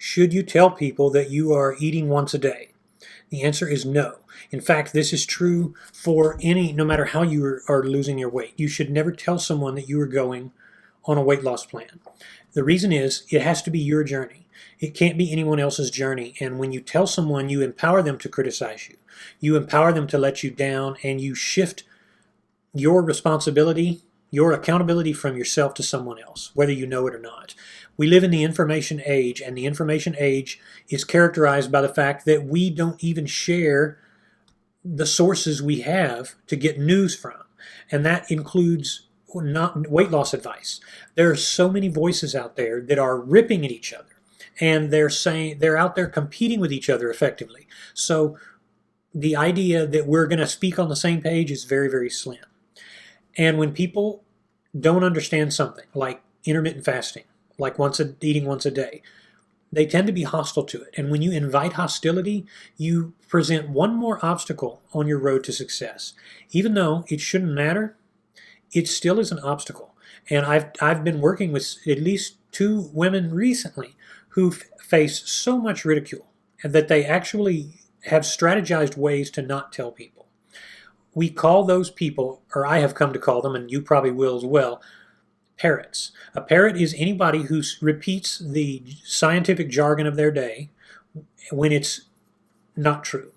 Should you tell people that you are eating once a day? The answer is no. In fact, this is true for no matter how you are losing your weight. You should never tell someone that you are going on a weight loss plan. The reason is it has to be your journey. It can't be anyone else's journey. And when you tell someone, you empower them to criticize you. You empower them to let you down, and you shift your responsibility, your accountability from yourself to someone else, whether you know it or not. We live in the information age, and the information age is characterized by the fact that we don't even share the sources we have to get news from. And that includes not weight loss advice. There are so many voices out there that are ripping at each other, and they're out there competing with each other effectively. So the idea that we're going to speak on the same page is very, very slim. And when people don't understand something like intermittent fasting, like eating once a day, they tend to be hostile to it. And when you invite hostility, you present one more obstacle on your road to success. Even though it shouldn't matter, it still is an obstacle. And I've been working with at least 2 women recently who face so much ridicule and that they actually have strategized ways to not tell people. We call those people, or I have come to call them, and you probably will as well, parrots. A parrot is anybody who repeats the scientific jargon of their day when it's not true.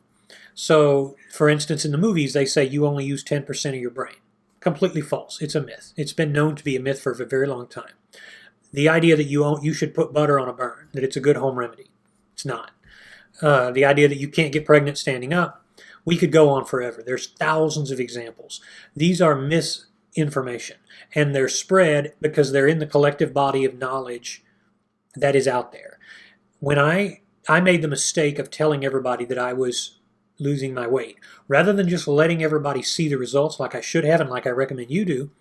So, for instance, in the movies, they say you only use 10% of your brain. Completely false. It's a myth. It's been known to be a myth for a very long time. The idea that you should put butter on a burn, that it's a good home remedy. It's not. The idea that you can't get pregnant standing up, we could go on forever. There's thousands of examples. These are misinformation, and they're spread because they're in the collective body of knowledge that is out there. When I made the mistake of telling everybody that I was losing my weight, rather than just letting everybody see the results like I should have and like I recommend you do,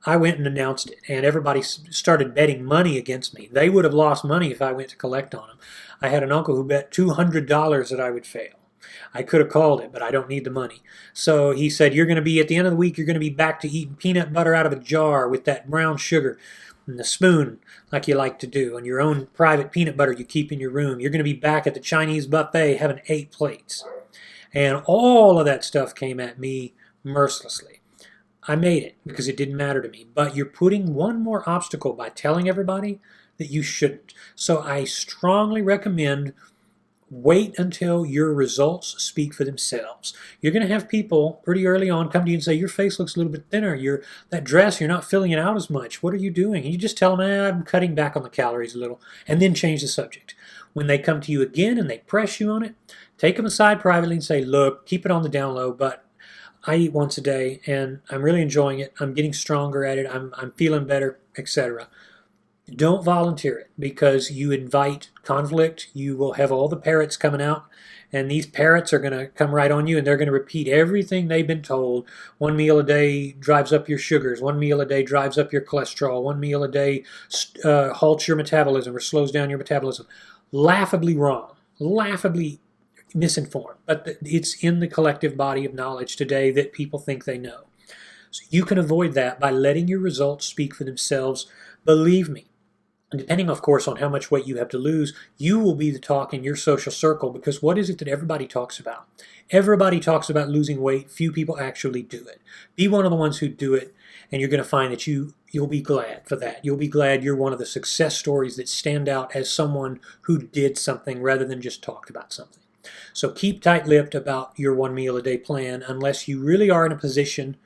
I went and announced it, and everybody started betting money against me. They would have lost money if I went to collect on them. I had an uncle who bet $200 that I would fail. I could have called it, but I don't need the money. So he said, you're going to be, at the end of the week, you're going to be back to eating peanut butter out of a jar with that brown sugar and the spoon like you like to do, and your own private peanut butter you keep in your room. You're going to be back at the Chinese buffet having 8 plates. And all of that stuff came at me mercilessly. I made it because it didn't matter to me. But you're putting one more obstacle by telling everybody that you shouldn't. So I strongly recommend wait until your results speak for themselves. You're going to have people pretty early on come to you and say, your face looks a little bit thinner. That dress, you're not filling it out as much. What are you doing? And you just tell them, I'm cutting back on the calories a little, and then change the subject. When they come to you again and they press you on it, take them aside privately and say, look, keep it on the down low, but I eat once a day, and I'm really enjoying it. I'm getting stronger at it. I'm feeling better, etc. Don't volunteer it, because you invite conflict. You will have all the parrots coming out, and these parrots are going to come right on you, and they're going to repeat everything they've been told. 1 meal a day drives up your sugars. 1 meal a day drives up your cholesterol. 1 meal a day halts your metabolism or slows down your metabolism. Laughably wrong. Laughably misinformed, but it's in the collective body of knowledge today that people think they know. So you can avoid that by letting your results speak for themselves. Believe me, depending, of course, on how much weight you have to lose, you will be the talk in your social circle, because what is it that everybody talks about? Everybody talks about losing weight. Few people actually do it. Be one of the ones who do it, and you're going to find that you'll be glad for that. You'll be glad you're one of the success stories that stand out as someone who did something rather than just talked about something. So keep tight-lipped about your 1 meal a day plan unless you really are in a position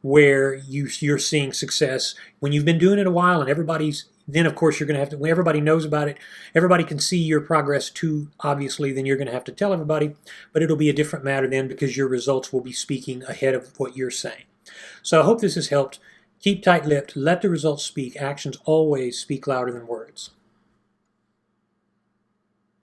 where you're seeing success. When you've been doing it a while and then of course you're going to have to, when everybody knows about it, everybody can see your progress too, obviously, then you're going to have to tell everybody, but it'll be a different matter then because your results will be speaking ahead of what you're saying. So I hope this has helped. Keep tight-lipped, let the results speak. Actions always speak louder than words.